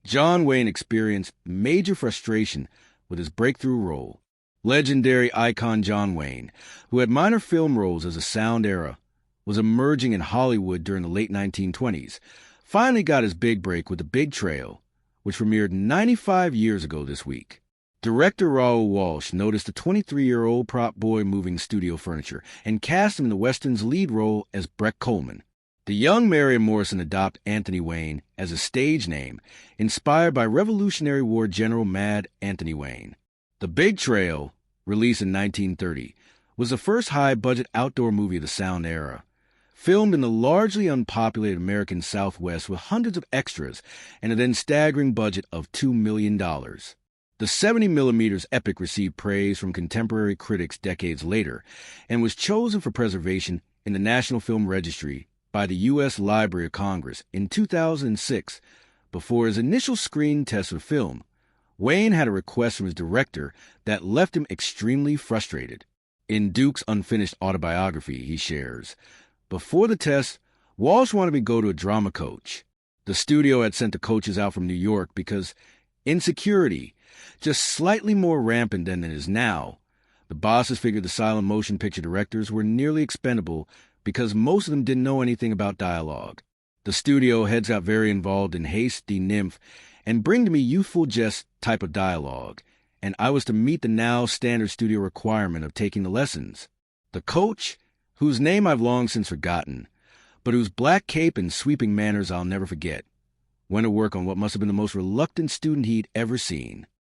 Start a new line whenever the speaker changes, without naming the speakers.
John Wayne experienced major frustration with his breakthrough role. Legendary icon John Wayne, who had minor film roles as a sound era, was emerging in Hollywood during the late 1920s, finally got his big break with The Big Trail, which premiered 95 years ago this week. Director Raoul Walsh noticed the 23-year-old prop boy moving studio furniture and cast him in the Western's lead role as Breck Coleman. The young Marion Morrison adopted Anthony Wayne as a stage name, inspired by Revolutionary War General Mad Anthony Wayne. The Big Trail, released in 1930, was the first high-budget outdoor movie of the sound era. Filmed in the largely unpopulated American Southwest with hundreds of extras and a then staggering budget of $2 million. The 70mm epic received praise from contemporary critics decades later and was chosen for preservation in the National Film Registry by the U.S. Library of Congress in 2006. Before his initial screen test of film, Wayne had a request from his director that left him extremely frustrated. In Duke's unfinished autobiography, he shares, "Before the test, Walsh wanted me to go to a drama coach. The studio had sent the coaches out from New York because insecurity, just slightly more rampant than it is now. The bosses figured the silent motion picture directors were nearly expendable because most of them didn't know anything about dialogue. The studio heads got very involved in hasty nymph and bring to me youthful jest type of dialogue, and I was to meet the now standard studio requirement of taking the lessons. The coach, whose name I've long since forgotten, but whose black cape and sweeping manners I'll never forget, went to work on what must have been the most reluctant student he'd ever seen.